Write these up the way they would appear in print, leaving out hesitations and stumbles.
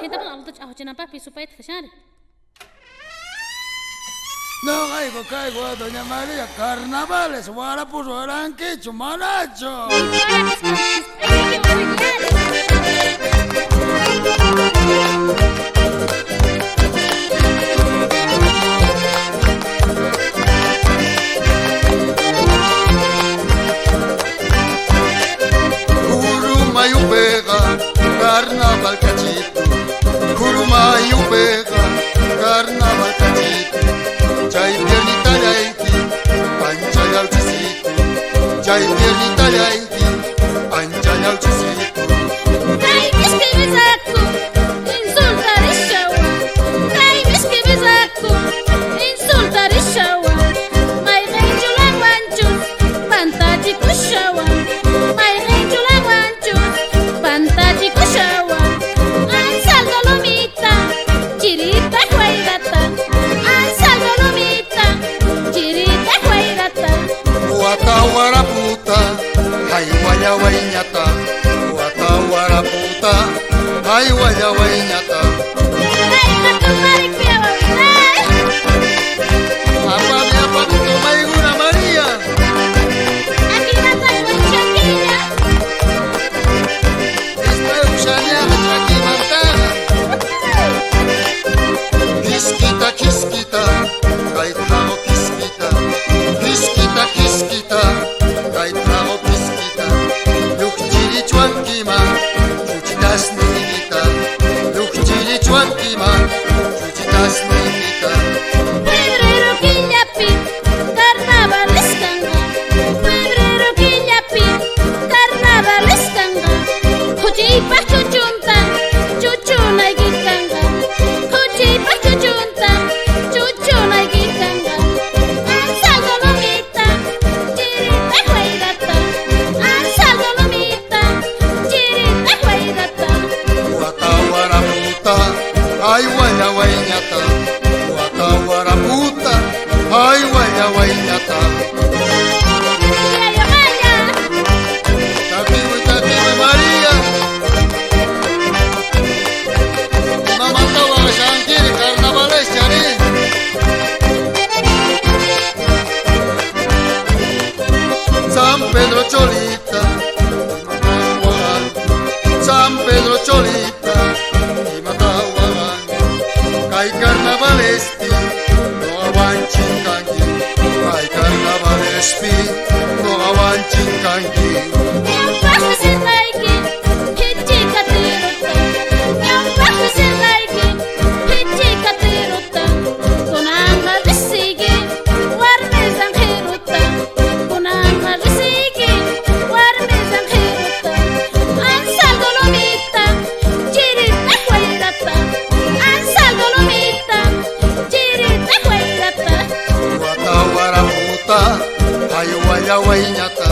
Kita pun alto ahochan apa pisu pait kesana. No caigo, doña María, carnavales, guarapus, oranquicho, monacho. Curumayo pega, carnaval cachito. Curumayo pega, carnaval cachito. Chay piernita yaiki, ancha yauchisito. Chay piernita yaiki, ancha yauchisito. Ay, mis que me saco, insultar el show. Ay, mis que me saco, insultar el show. My angel la guanchus, fantástico show. My angel la guanchus, fantástico show. Ansaldo lomita, chirita guairata. Ansaldo lomita, chirita guairata. Waraputa, ay waya waiñata. Waraputa, ay waya waiñata. Ay, gato mariqueo, ay. Apa toma una María. Aquí la tengo en Chaquilla. Esta Eusania de Chaquimantana. Quisquita, quisquita, gaitao quisquita. Quisquita, quisquita, gaitao quisquita. Lukchiri chuanquima, chuchitas nigita. Lukchiri chuanquima, chuchitas nigita. Febrero quillapi, carnaval estanga. Febrero quillapi, carnaval estanga. Cuchipas chuchuntan, chuchuna y guitanga. Cuchipas chuchuntan, chuchuna y guitanga. Ansaldo lomita, chirita guairata. Ansaldo lomita, chirita guairata. Waraputa, ay waya waiñata. Waraputa, ay waya waiñata. Yayo maya, Takiwe María. Mamá estaba shantir carnavales chari. San Pedro Cholita, San Pedro Cholita, y Matahuagán. Hay carnavales, no aguanchin canqui. Hay carnavales, no aguanchin canqui. un paso sin laiki, hichica tirota. Un paso sin laiki, hichica tirota. Con alma de sigue, guardes angeruta. Con alma de sigue, guardes angeruta. Ansaldo lomita, chirita guairata. Ansaldo lomita, chirita guairata. Waraputa, ay waya waiñata.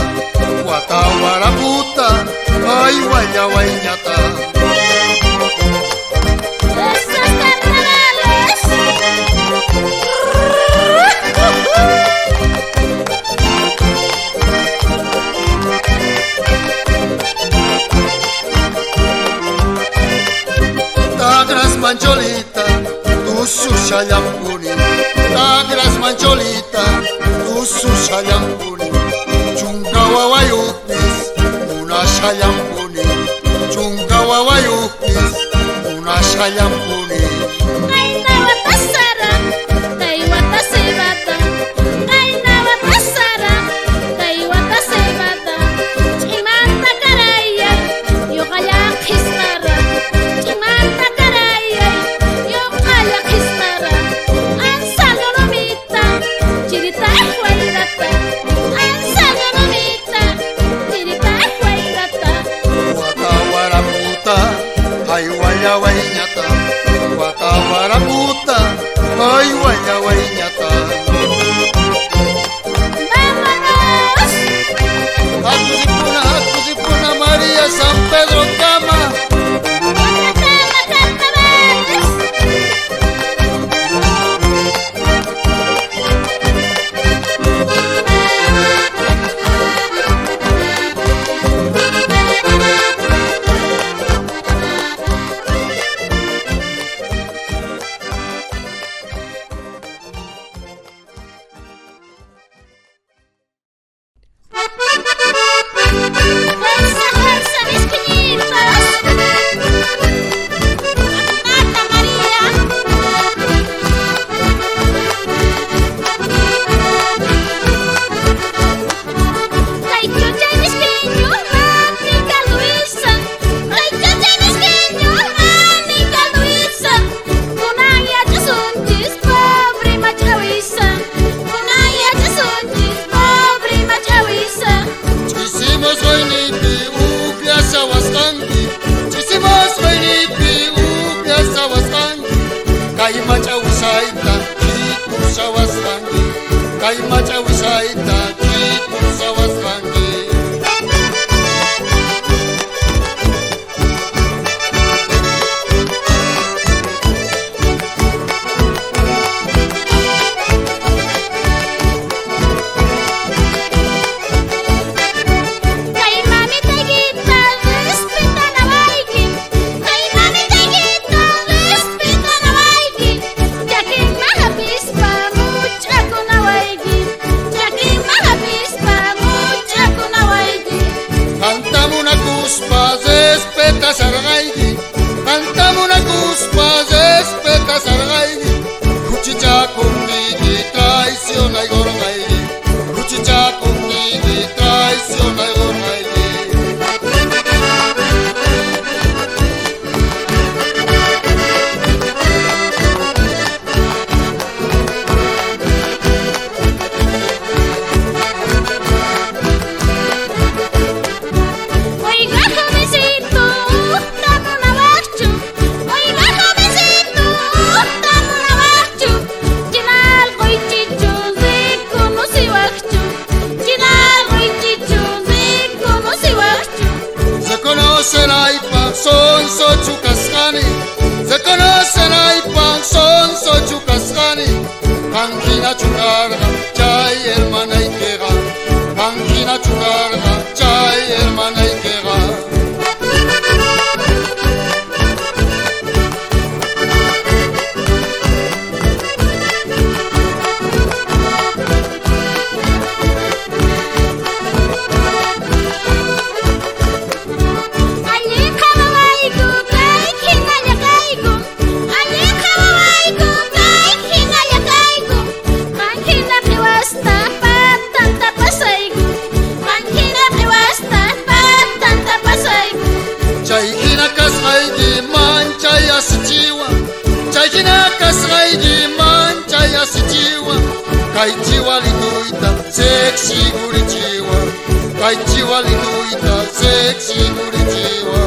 Waraputa, ay waya waiñata. Esos carnavales. Tagras mancholita, tu sushayampuni. Tagras mancholita, tu sushayampuni. Chungawawayupis, una shayampuni. Chungawawayupis, una shayampuni. Ay, nawata sara, kaiwata sebata. Ay, nawata sara, kaiwata sebata. Chimanta karaya, yo kaya kistara. Chimanta karaya, yo kaya kistara. Ansaldo lomita, chirita guairata. Ansaldo lomita, chirita guairata. Waraputa, ay waya waiñata. Waraputa, ay waya waiñata. ¡Vámonos! Hakusipuna María San Pedro Cama. ¡Otra cama, carnavales! espetas argaigi Cantamuna cuspas espetas argaigi Cuchicha conmigo traiciona y gorgaigi Cuchicha conmigo traiciona y gorgaigi Son sochucascani, se conocen ahí pan, son sochucascani. Angina chucarga, chay hermana y quega. Angina chucarga, chay hermana y quega. Kaichiwa lituita, sexy gurichiwa. Kaichiwa lituita, sexy gurichiwa.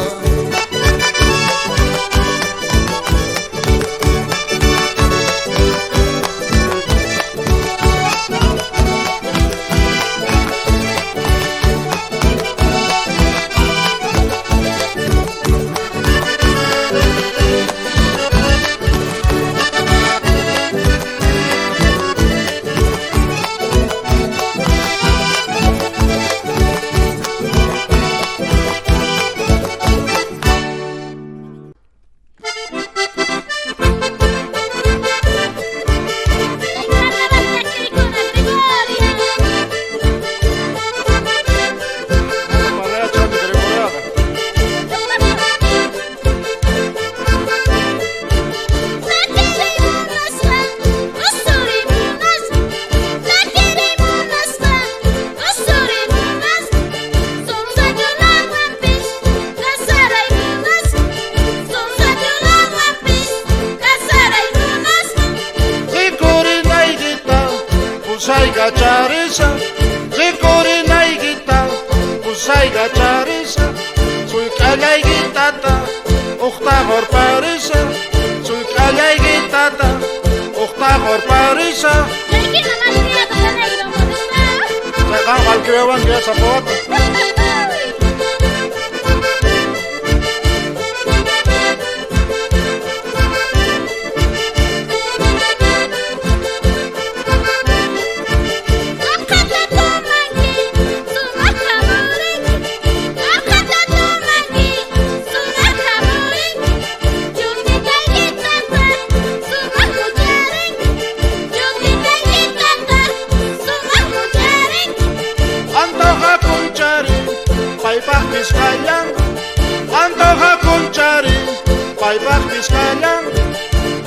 Charisa, Zicorina y guita, Usaiga Charisa, soy calla y guitata, Octavor Parisa, soy calla y guitata, Octavor Parisa. Se gana al creo en esa foto. Antoja kunchari, paipach Vizcayán,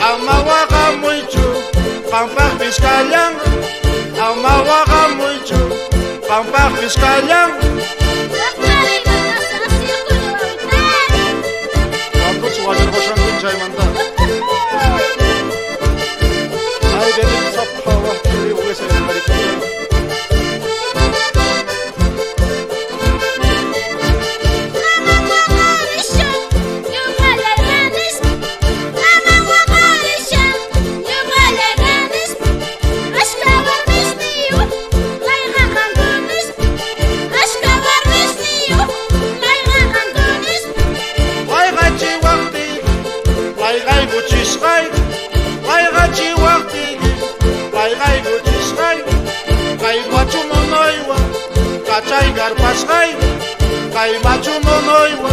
amawaga muichu, pampach Vizcayán, amawaga muichu, pampach Vizcayán. Vamos a ver vos angucha y mandar. Ay, venimos a pavar que voy a ser el maricón. Kachay garpasqay, kay machu monoywa,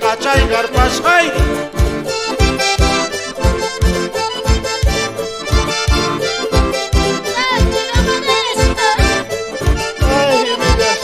kachay garpasqay. Ay, mi Dios.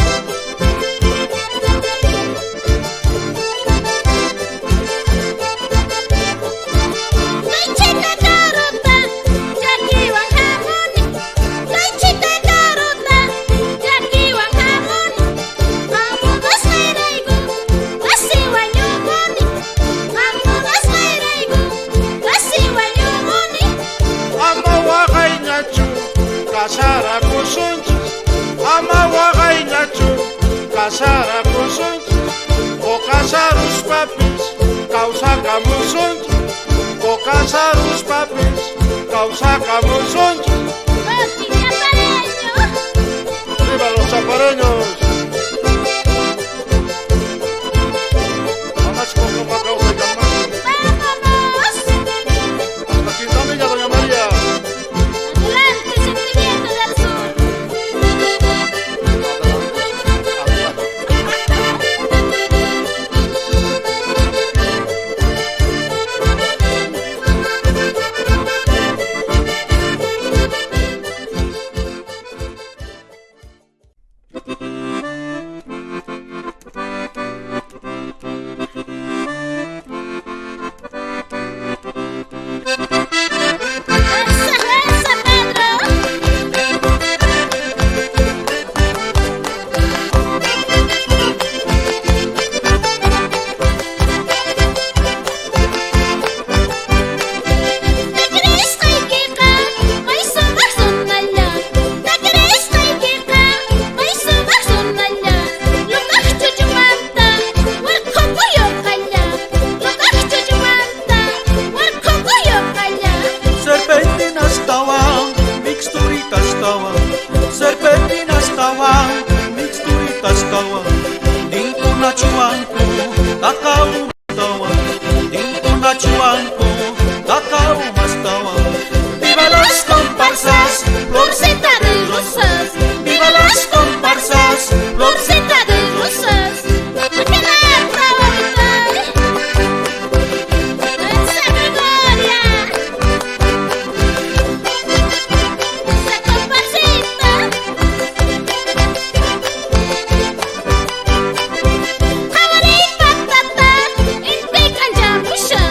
sacamos soncho, coca sarus papis, cau sacamos soncho. Ochi chapareño. ¡Viva los chapareños! Mamás con copa causa llamar. ¡Vámonos! Hasta Quintanilla, doña María. Adelante, sentimiento del sur. ¡Esa, Pedro! Serpentinas tawan, mixturitas tawan. Serpentinas tawan, mixturitas tawan. Dingko na chuanko, kakao tawan. Dingko na chuanko, kakao mas tawan. Viva las comparsas, Florcita de rosas, viva las comparsas, florcita de rosas. ¡Qué nada, bonita! ¡Esa Gregoria! ¡Esa comparsita! ¡Jawari patata! ¡Inti kanjamusha!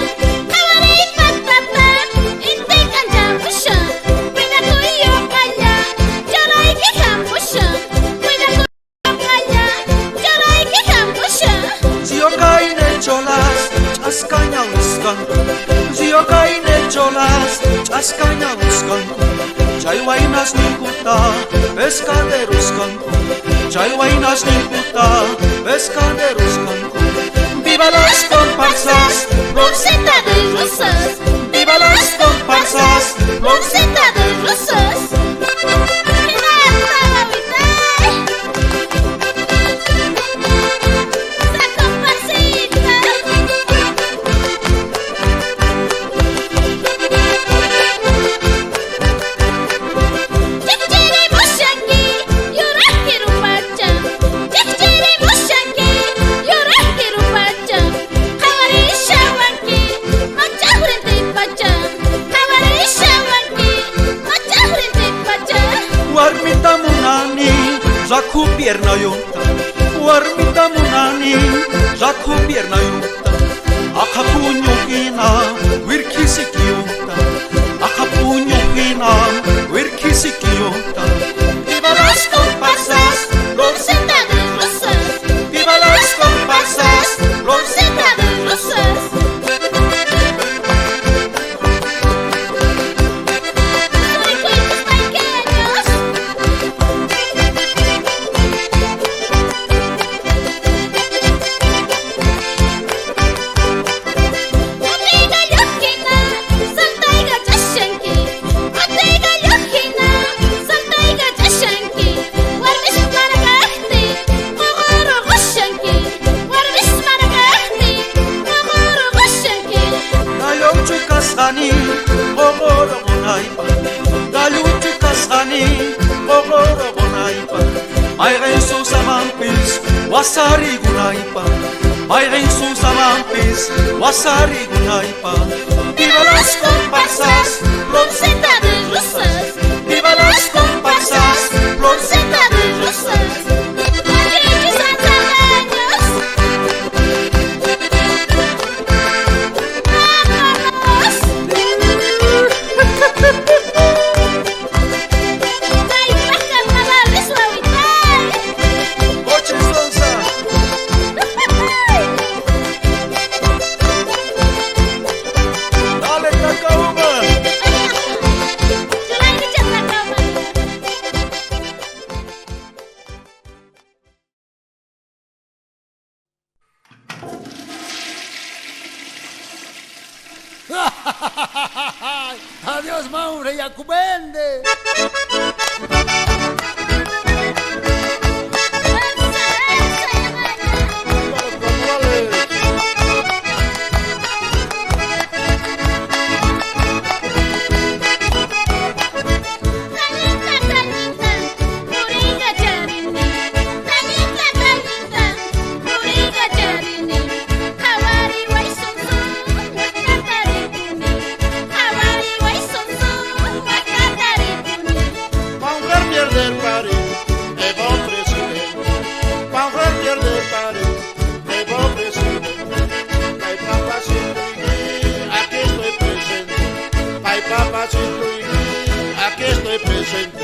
¡Jawari patata! ¡Inti kanjamusha! ¡Cuida tuyo kaya! ¡Lloray que jamusha! ¡Cuida tuyo kaya! ¡Lloray que jamusha! Ziokaine cholas, chaskaina buscanto. Ziokaine cholas, chaskaina buscanto. Chaiwainas ninkuta, pescaderos canto. Chaiwainas ninkuta, pescaderos canto. Viva las comparsas, Florcita de rosas, viva las comparsas, florcita de rosas. ¡Qué nada, bonita! ¡Esa comparsita! ¡Chichiri mushangi, yoraki rupacha! ¡Chichiri mushangi, yoraki rupacha! ¡Jawari shawanki, macha frente pacha! ¡Jawari shawanki, macha frente pacha! Warmita munani, zaku pierna yunta. Warmita munani, zaku pierna yunta. Akapunyo hina, wirkisiki yunta. Akapunyo hina, wirkisiki yunta. Viva las comparsas, Florcita de rosas, viva las comparsas, florcita de rosas. Soy cuentos pequeños. Otiga yohina, saltaiga jashanki. Otiga yohina, saltaiga jashanki. Warmis maragahti, mogoro goshanki. Warmis maragahti, mogoro goshanki. Daluchu kasani, ogoro bonaipa. Daluchu kasani, ogoro bonaipa. Mayren susamampis, wasari gunaipa. Mayren susamampis, wasari gunaipa. Viva las comparsas, Florcita de rosas, viva las comparsas, florcita de rosas. Mariachis santaños. ¡Vámonos! ¡Ay, para carnaval de suavidad! Oche Sonsa. Dale, Takauma. Yo la he dicho hasta acá, maure ya kubende. Aquí estoy presente.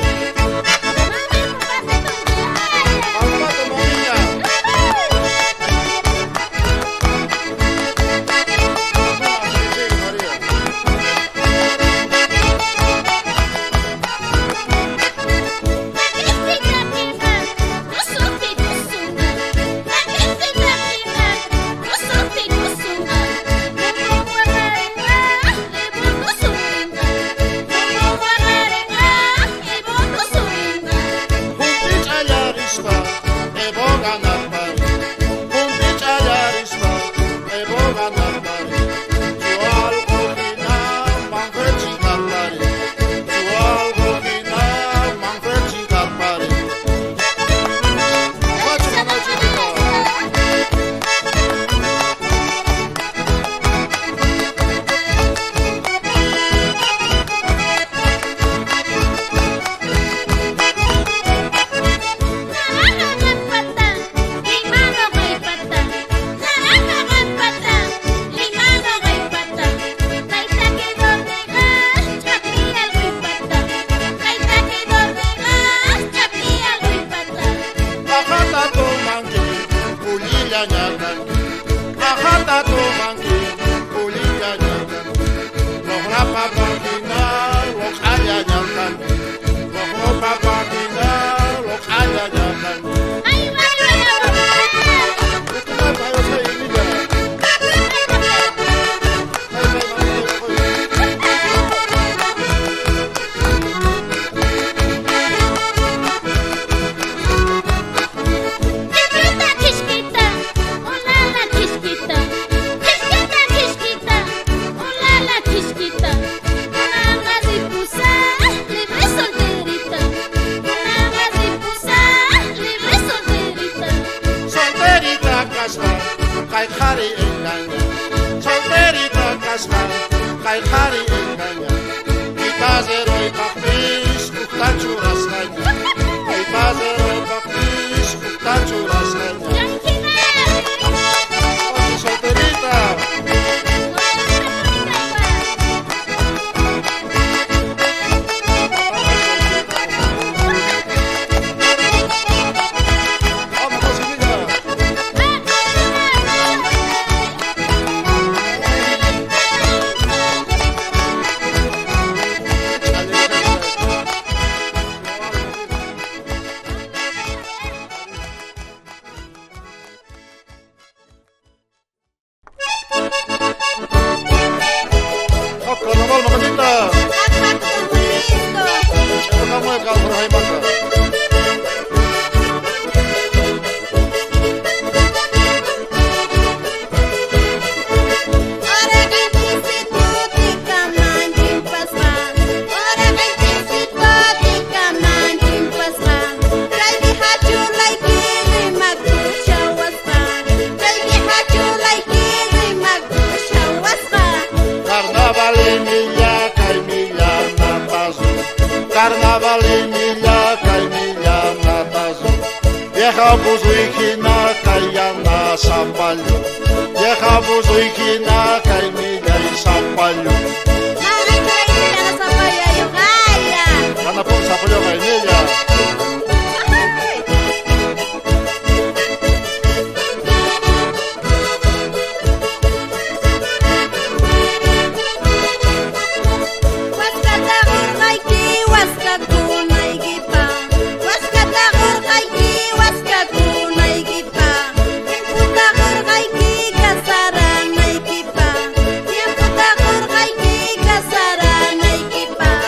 Kasara naik kipa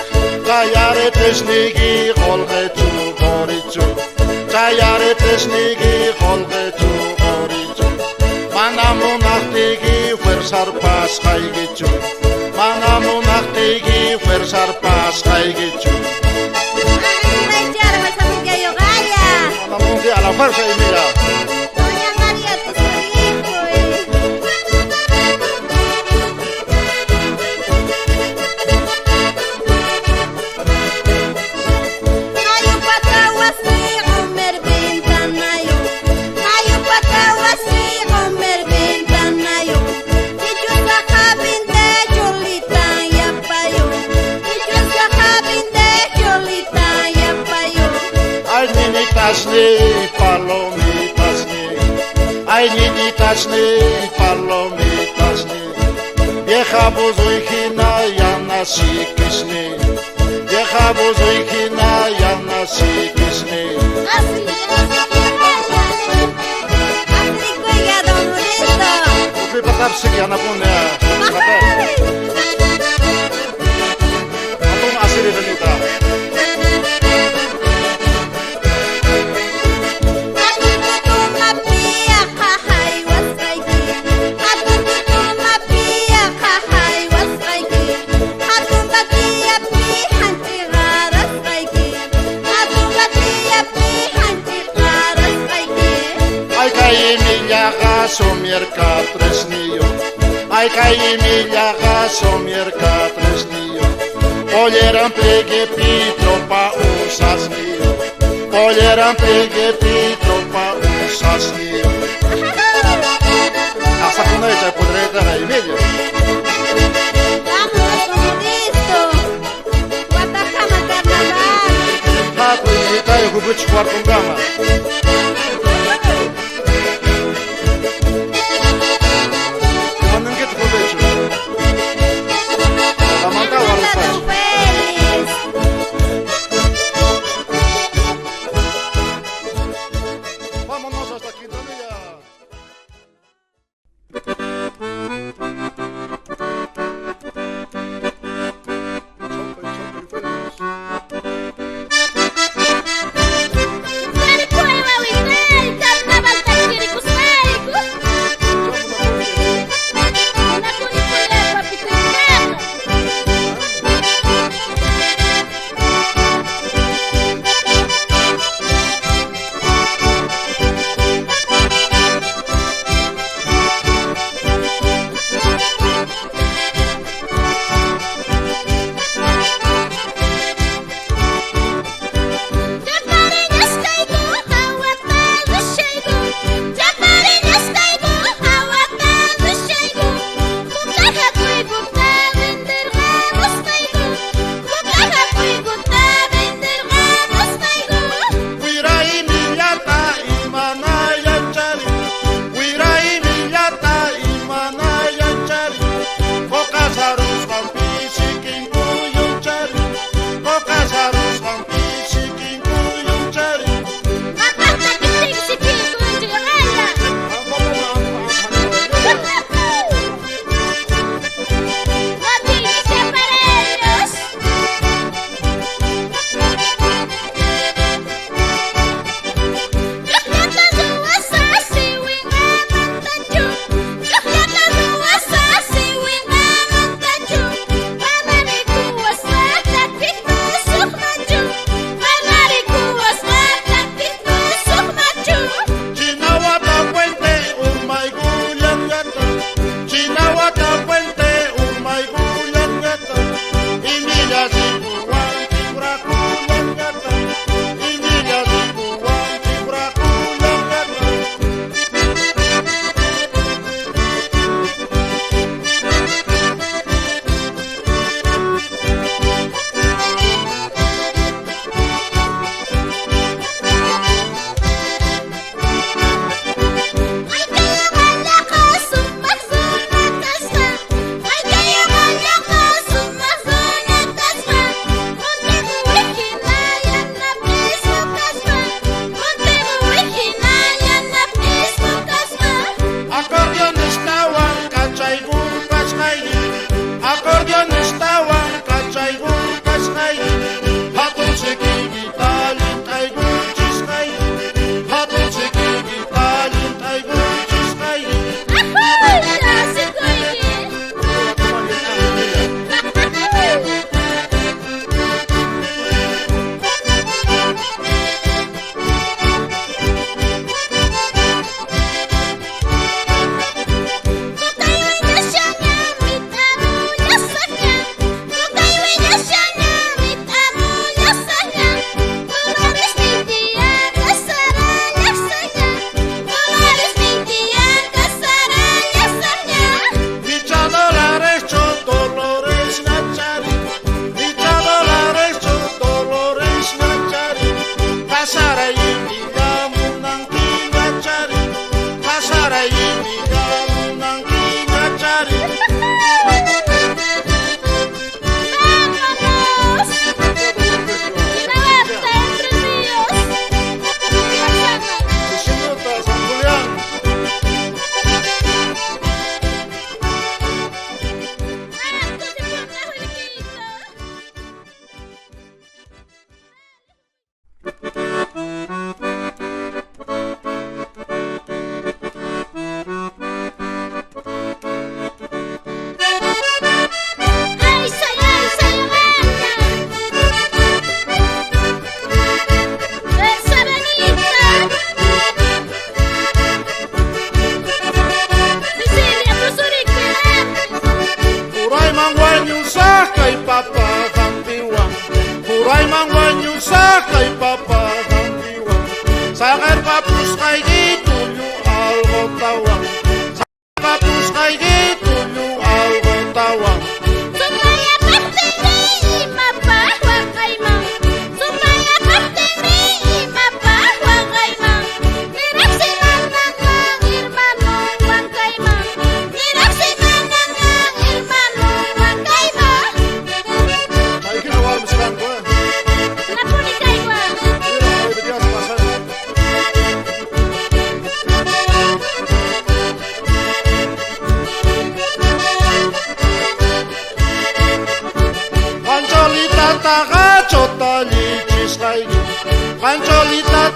tesnigi holgechu gorichu Chayare tesnigi holgechu gorichu Mana monachtigi fuerzar pas haigichu Mana monachtigi fuerzar pas haigichu Ay, Chara, vas a ver que yo gaya. Mana mongi a la fuerza y mira Doña María, tu solito, Nayo patawasi, Omer Bentanayo. Nayo patawasi, Omer Bentanayo. Ijo sakabin de Cholita yapayo. Ijo sakabin de Cholita yapayo. Ay niñitas ni palomitas ni Ay niñitas ni palomitas ni Vieja buzuijina ya nasikisni Vieja buzuijina ya nasikisni Así que ya don Loreto. Upi patapsik ya napune Atum asiri benita Ay kai millaga somierka tresnillo Ay kai millaga somierka tresnillo Polleran plegue pitro pa usas mío Polleran plegue pitro pa usas mío Hasta con ella podré dar ahí medio Hato y vitai hubuch cuarto gama Manen que te provecho La manta o al facho Vámonos hasta Quintanilla.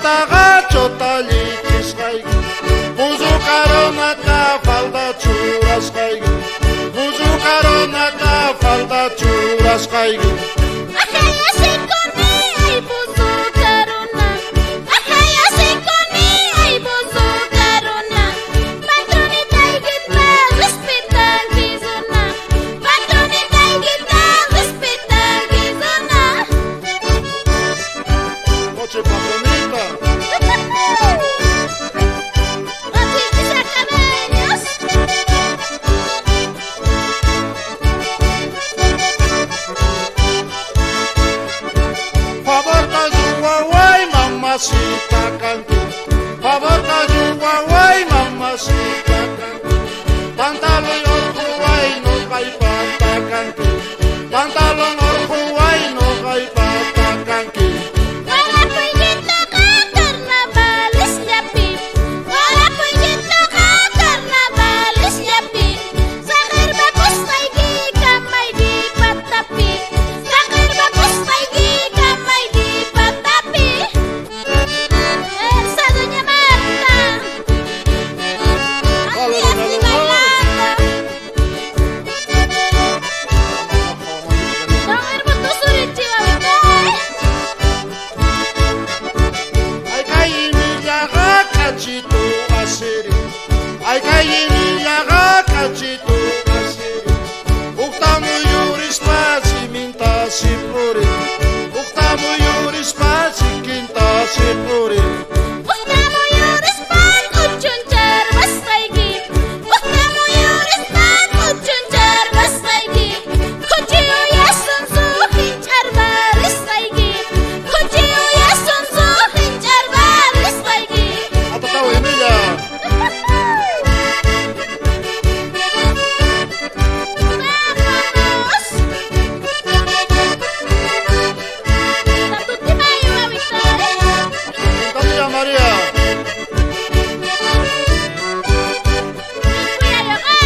Chutaqa chutallitishqayki Puzukaronata falda churasqayki Puzukaronata falda churasqayki Ajaya sikoni ay buzu karuna. Ajaya sikoni ay buzu karuna. Patronita igita respetan kizuna. Patronita igita respetan kizuna. Noche patronita Otis sacabeños. Favor ta yuwaway mamacita cantu Favor ta yuwaway mamacita cantu Pantalon orjuway no kay patakanki Pantalon orjuway no kay patakanki Wala puñito ka carnavales yapi. Wala puñito ka carnavales yapi. Sa herbapos kaigi kamay di patapi. Sa herbapos kaigi kamay di patapi. Esa doña Marta. Así así bailando. Don hermoso surichihuahua. Ay kay miyaga kachito asiri Ay kay miyaga kachito asiri Uktamu yuris pasi minta si puri Uktamu yuris pasi kinta si puri Uktamu yuris pan uchuncar bastaigi. Uktamu yuris pan uchuncar bastaigi. Kuchiu yasun su hinchar baristaigi. Kuchiu yasun su hinchar baristaigi. Ato tau Emilia Vámonos. Tatuti mayu awita. Tania Maria Kuya Yolanda.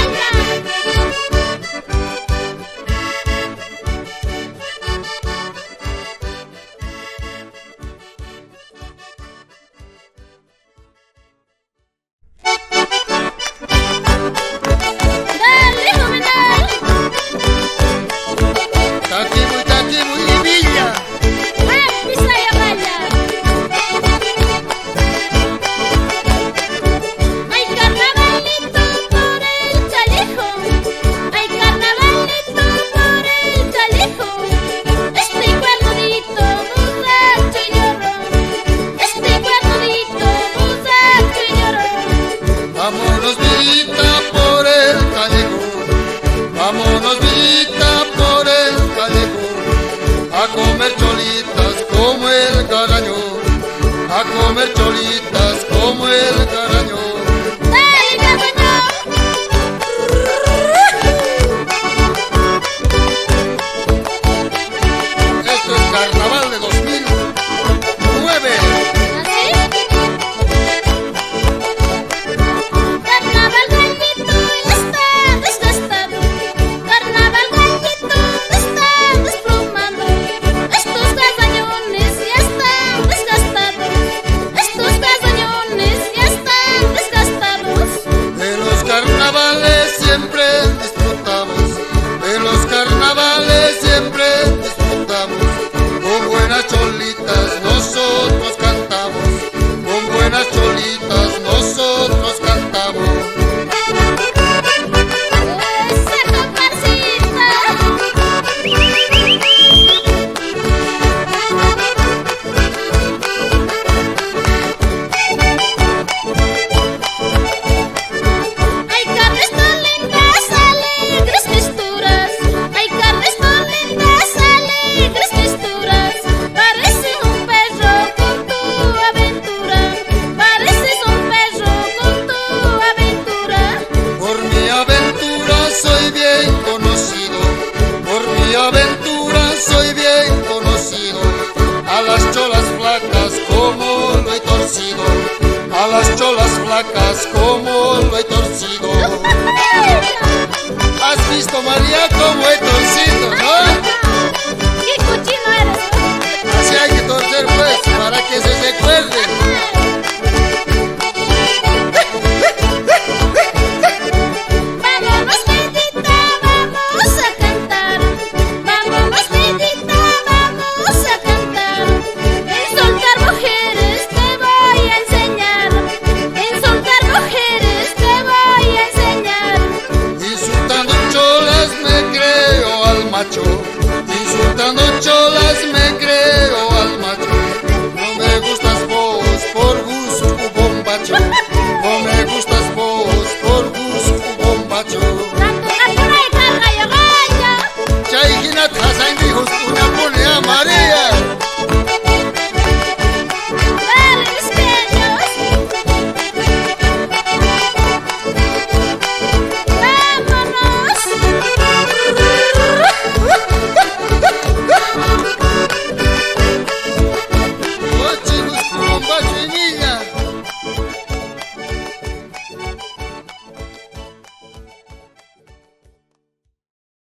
Dale, juvenal. Taquimu y Villa. Ay, Bisaya Maya. Hay carnavalito por el chalejo. Hay carnavalito por el chalejo. Estoy guardadito, borracho y lloro. Estoy guardadito, borracho y lloro. Vámonos Vita por el callejón. Vámonos Vita por el callejón. A comer cholitas como el garañón. A comer cholitas como el garañón. ¡Ay, garañón! Esto es carnaval de 2009. ¿Así? Carnaval gallito ya está desgastado. Carnaval gallito está desplomado. Estos gazañones ya están desgastados. Estos gazañones ya están desgastados. De los carnavales siempre disfrutamos. De los carnavales siempre disfrutamos. Con buenas cholitas nosotros cantamos. Con buenas cholitas nosotros cantamos. Esa comparsita. Hay carnes tan lindas, alegres texturas. Hay carnes tan lindas, alegres texturas. Pareces un perro con tu aventura. Pareces un perro con tu aventura. Por mi aventura soy bien conocido. Por mi aventura soy bien conocido. A las cholas flacas como lo he torcido. A las cholas flacas como lo he torcido. ¿Has visto, María, cómo he torcido, no? ¡Qué cochino eres! Así hay que torcer, pues, para que se recuerde. macho, insultando chola